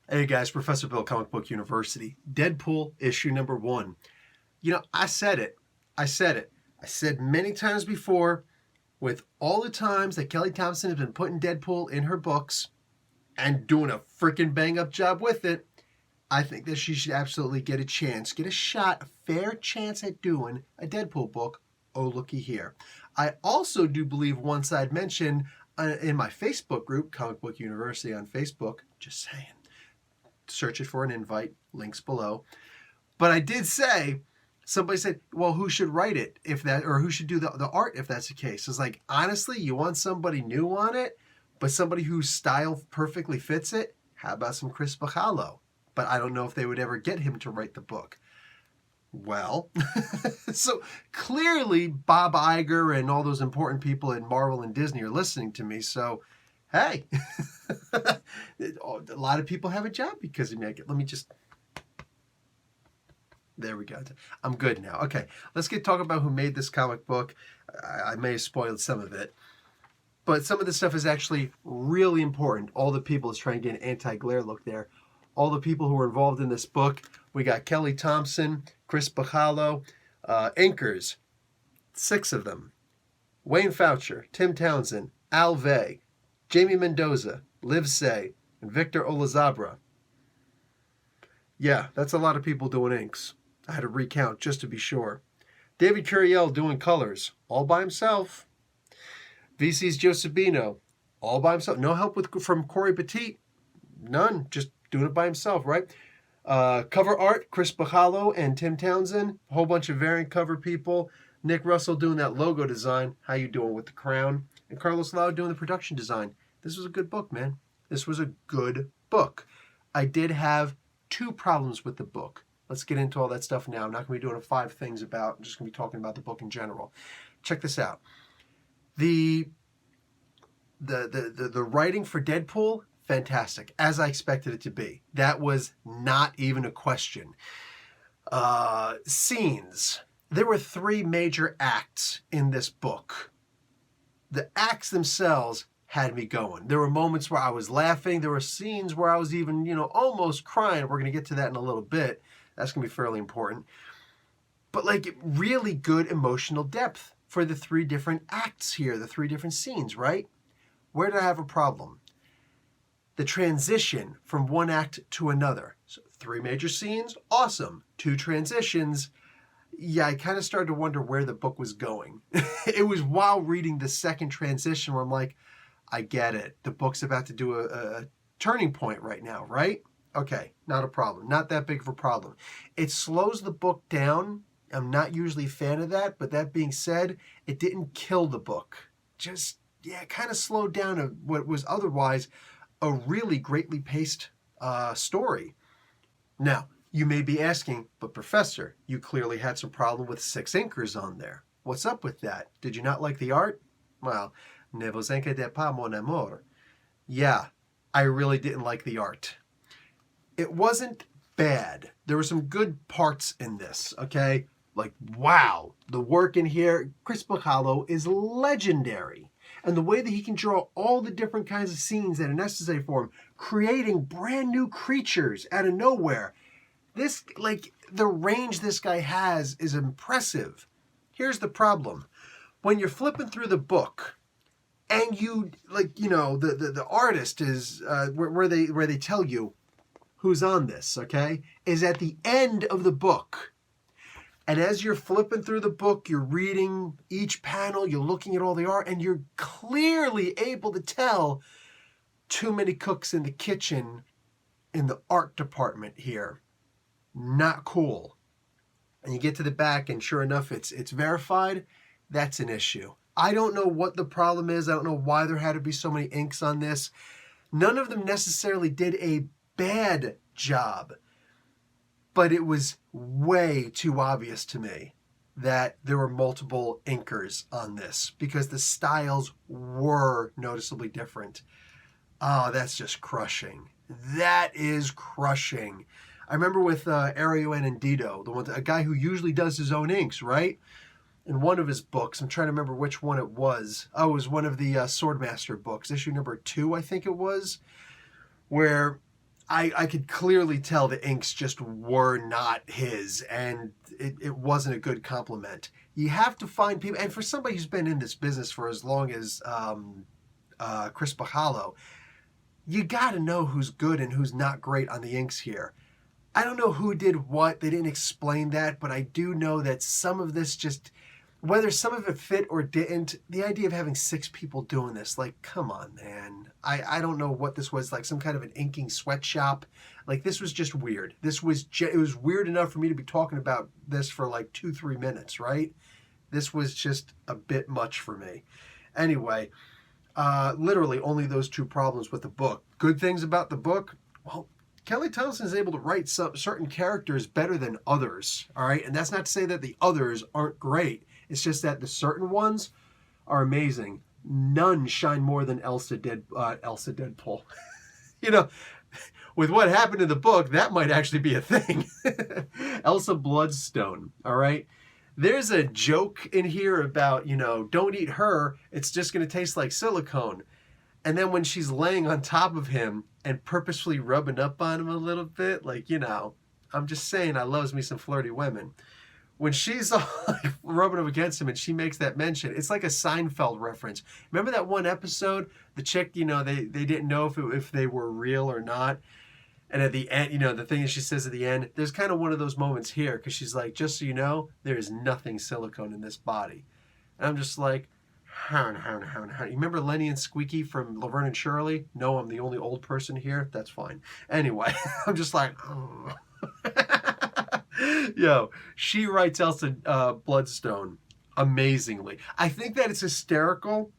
Hey guys, Professor Bill, Comic Book University. Deadpool issue number 1. I said it. I said many times before, with all the times that Kelly Thompson has been putting Deadpool in her books and doing a freaking bang up job with it, I think that she should absolutely get a chance, get a shot, a fair chance at doing a Deadpool book. Oh, looky here. I also do believe once I'd mentioned in my Facebook group, Comic Book University on Facebook, just saying, search it for an invite, links below. But I did say, somebody said, well, who should write it if that, or who should do the art if that's the case? It's like, honestly, you want somebody new on it, but somebody whose style perfectly fits it? How about some Chris Mahalo? But I don't know if they would ever get him to write the book. Well, so clearly Bob Iger and all those important people at Marvel and Disney are listening to me. So, hey, a lot of people have a job because of me. Let me just... There we go. I'm good now. Okay, let's talk about who made this comic book. I may have spoiled some of it, but some of this stuff is actually really important. All the people, let's try and get an anti-glare look there. All the people who were involved in this book. We got Kelly Thompson, Chris Mahalo, inkers, 6 of them. Wayne Foucher, Tim Townsend, Al Vey, Jamie Mendoza, Liv Say, and Victor Olazabra. Yeah, that's a lot of people doing inks. I had to recount just to be sure. David Curiel doing colors, all by himself. VC's Joe Sabino, all by himself. No help from Corey Petit. None. Just doing it by himself, right? Cover art, Chris Mahalo and Tim Townsend. A whole bunch of variant cover people. Nick Russell doing that logo design. How you doing with the crown? And Carlos Lau doing the production design. This was a good book, man. This was a good book. I did have 2 problems with the book. Let's get into all that stuff now. I'm not going to be doing 5 things about. I'm just going to be talking about the book in general. Check this out. The writing for Deadpool, fantastic, as I expected it to be. That was not even a question. Scenes. There were 3 major acts in this book. The acts themselves had me going. There were moments where I was laughing. There were scenes where I was even, almost crying. We're going to get to that in a little bit. That's going to be fairly important. But really good emotional depth for the 3 different acts here, the 3 different scenes, right? Where did I have a problem? The transition from one act to another. So 3 major scenes, awesome. 2 transitions. Yeah, I kind of started to wonder where the book was going. It was while reading the second transition where I'm like, I get it. The book's about to do a turning point right now, right? Okay, not a problem. Not that big of a problem. It slows the book down. I'm not usually a fan of that, but that being said, it didn't kill the book. Just, it kind of slowed down what was otherwise a really greatly paced story. Now, you may be asking, but Professor, you clearly had some problem with 6 inkers on there. What's up with that? Did you not like the art? Well, ne vous inquiétez pas, mon amour. Yeah, I really didn't like the art. It wasn't bad. There were some good parts in this, okay? Wow, the work in here, Chris Mahalo is legendary. And the way that he can draw all the different kinds of scenes that are necessary for him, creating brand new creatures out of nowhere. This, the range this guy has is impressive. Here's the problem. When you're flipping through the book, and you, the artist is, where they tell you who's on this, okay, is at the end of the book. And as you're flipping through the book, you're reading each panel, you're looking at all the art, and you're clearly able to tell too many cooks in the kitchen in the art department here. Not cool. And you get to the back, and sure enough, it's verified. That's an issue. I don't know what the problem is. I don't know why there had to be so many inks on this. None of them necessarily did a bad job. But it was way too obvious to me that there were multiple inkers on this because the styles were noticeably different. Oh, that's just crushing. That is crushing. I remember with Ariel and Dido, a guy who usually does his own inks, right? In one of his books, I'm trying to remember which one it was. Oh, it was one of the Swordmaster books, issue number 2, I think it was, where I could clearly tell the inks just were not his, and it wasn't a good compliment. You have to find people, and for somebody who's been in this business for as long as Chris Mahalo, you got to know who's good and who's not great on the inks here. I don't know who did what. They didn't explain that, but I do know that some of this just, whether some of it fit or didn't, the idea of having 6 people doing this, like, come on, man. I don't know what this was, like some kind of an inking sweatshop. Like, this was just weird. It was weird enough for me to be talking about this for like 2-3 minutes, right? This was just a bit much for me. Anyway, literally only those 2 problems with the book. Good things about the book, well, Kelly Thompson is able to write certain characters better than others, all right? And that's not to say that the others aren't great. It's just that the certain ones are amazing. None shine more than Elsa Deadpool. You know, with what happened in the book, that might actually be a thing. Elsa Bloodstone, all right? There's a joke in here about, don't eat her. It's just going to taste like silicone. And then when she's laying on top of him and purposefully rubbing up on him a little bit, like, I'm just saying I loves me some flirty women. When she's like rubbing up against him and she makes that mention, it's like a Seinfeld reference. Remember that one episode? The chick, they didn't know if they were real or not. And at the end, the thing that she says at the end, there's kind of one of those moments here because she's like, just so you know, there is nothing silicone in this body. And I'm just like, how. You remember Lenny and Squeaky from Laverne and Shirley? No, I'm the only old person here. That's fine. Anyway, I'm just like, oh. Yo, she writes Elsa Bloodstone amazingly. I think that it's hysterical.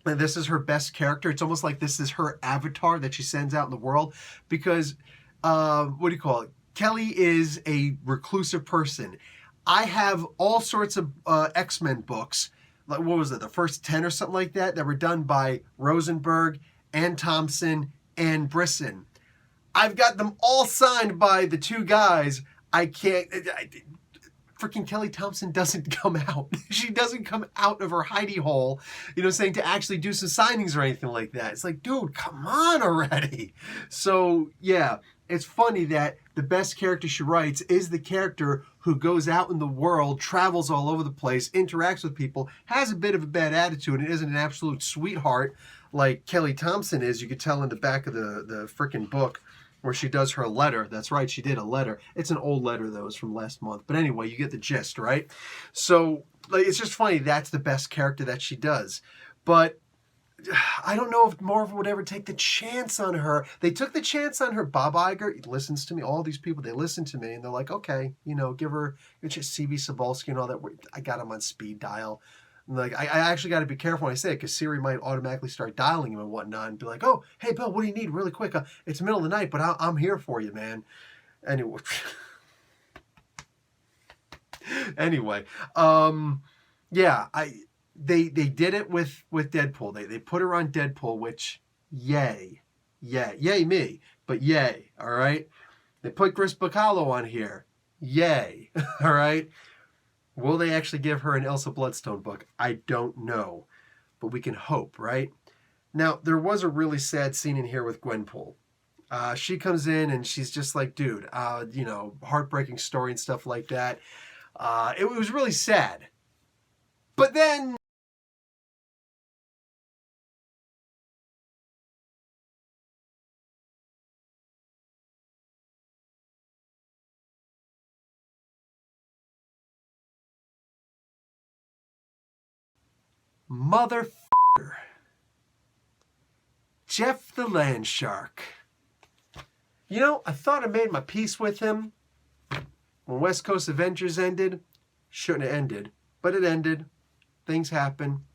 And this is her best character. It's almost like this is her avatar that she sends out in the world because, Kelly is a reclusive person. I have all sorts of X-Men books. Like, what was it? The first 10 or something like that were done by Rosenberg, Ann Thompson, and Brisson. I've got them all signed by the 2 guys. Freaking Kelly Thompson doesn't come out. She doesn't come out of her hidey hole, saying to actually do some signings or anything like that. It's like, dude, come on already. So, yeah, it's funny that the best character she writes is the character who goes out in the world, travels all over the place, interacts with people, has a bit of a bad attitude, and isn't an absolute sweetheart like Kelly Thompson is. You could tell in the back of the freaking book where she does her letter. That's right, she did a letter. It's an old letter, though. It's from last month. But anyway, you get the gist, right? So, it's just funny. That's the best character that she does. But I don't know if Marvel would ever take the chance on her. They took the chance on her. Bob Iger listens to me. All these people, they listen to me. And they're like, okay, give her C.B. Cebulski and all that. I got him on speed dial. Like, I actually got to be careful when I say it because Siri might automatically start dialing him and whatnot and be like, oh, hey, Bill, what do you need really quick? It's the middle of the night, but I'm here for you, man. Anyway. Yeah, they did it with Deadpool. They put her on Deadpool, which, yay me, but yay, all right? They put Chris Bacalo on here. Yay, all right? Will they actually give her an Elsa Bloodstone book? I don't know, but we can hope, right? Now, there was a really sad scene in here with Gwenpool. She comes in and she's just like, dude, heartbreaking story and stuff like that. It was really sad. But then... Motherfucker. Jeff the Land Shark. I thought I made my peace with him when West Coast Avengers ended. Shouldn't have ended, but it ended. Things happen.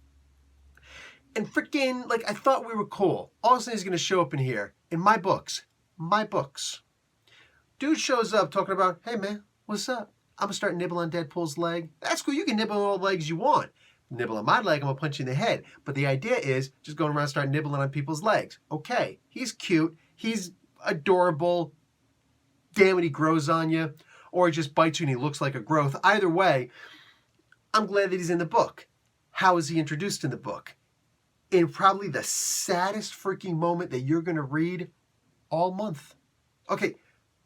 And freaking, I thought we were cool. All of a sudden he's going to show up in here. In my books. Dude shows up talking about, hey man, what's up? I'm going to start nibbling on Deadpool's leg. That's cool. You can nibble on all the legs you want. Nibble on my leg, I'm going to punch you in the head. But the idea is just going around and start nibbling on people's legs. Okay, he's cute. He's adorable. Damn it, he grows on you. Or he just bites you and he looks like a growth. Either way, I'm glad that he's in the book. How is he introduced in the book? In probably the saddest freaking moment that you're going to read all month. Okay,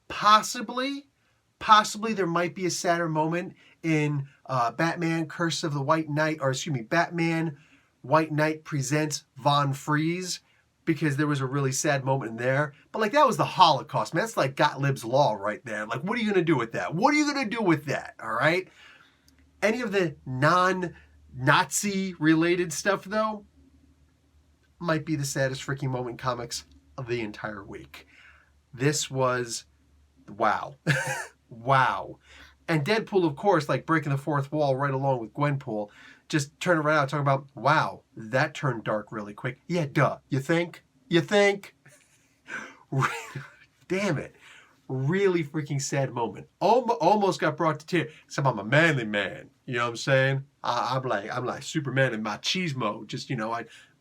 possibly there might be a sadder moment in Batman Curse of the White Knight, or excuse me, Batman White Knight Presents Von Freeze, because there was a really sad moment in there. But like, that was the Holocaust, man. That's like Gottlieb's Law right there. Like, what are you going to do with that? What are you going to do with that? All right? Any of the non-Nazi related stuff, though, might be the saddest freaking moment in comics of the entire week. This was, wow. Wow. And Deadpool, of course, like breaking the fourth wall right along with Gwenpool, just turning around talking about, wow, that turned dark really quick. Yeah, duh. You think? You think? Damn it. Really freaking sad moment. Almost got brought to tears. Except I'm a manly man. You know what I'm saying? I'm like Superman and machismo. Just, you know,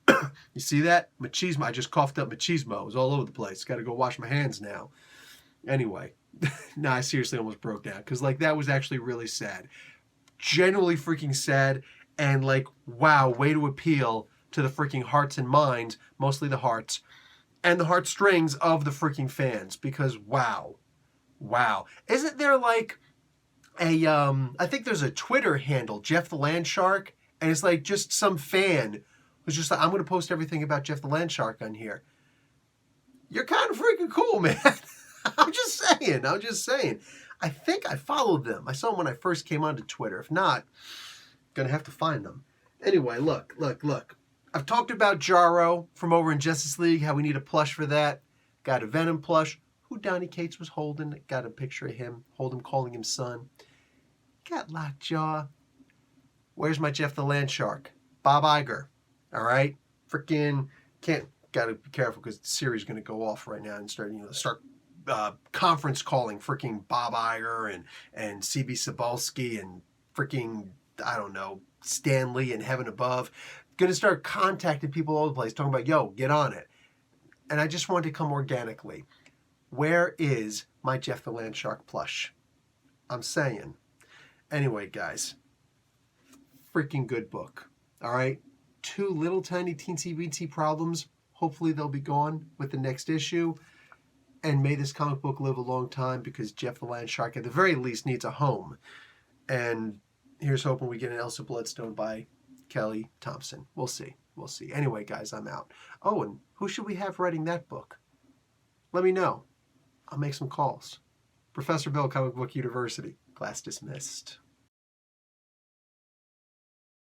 you see that? Machismo. I just coughed up machismo. It was all over the place. Got to go wash my hands now. Anyway. No, I seriously almost broke down. Because, like, that was actually really sad. Genuinely freaking sad. And, like, wow, way to appeal to the freaking hearts and minds, mostly the hearts, and the heartstrings of the freaking fans. Because, wow. Wow. Isn't there, like, I think there's a Twitter handle, Jeff the Land Shark, and it's, like, just some fan who's just like, I'm going to post everything about Jeff the Land Shark on here. You're kind of freaking cool, man. I'm just saying. I think I followed them. I saw them when I first came onto Twitter. If not, gonna have to find them. Anyway, look. I've talked about Jarro from over in Justice League, how we need a plush for that. Got a Venom plush, who Donny Cates was holding. Got a picture of him, calling him son. Got Lockjaw. Where's my Jeff the Land Shark? Bob Iger. All right? Freaking gotta be careful because the series is gonna go off right now and start conference calling freaking Bob Iger and CB Cebulski and freaking, I don't know, Stan Lee and Heaven Above. Going to start contacting people all over the place, talking about, yo, get on it. And I just wanted to come organically. Where is my Jeff the Land Shark plush? I'm saying. Anyway, guys, freaking good book. All right? 2 little tiny teensy-weensy problems. Hopefully they'll be gone with the next issue. And may this comic book live a long time, because Jeff the Land Shark, at the very least, needs a home. And here's hoping we get an Elsa Bloodstone by Kelly Thompson. We'll see. Anyway, guys, I'm out. Oh, and who should we have writing that book? Let me know. I'll make some calls. Professor Bill, Comic Book University. Class dismissed.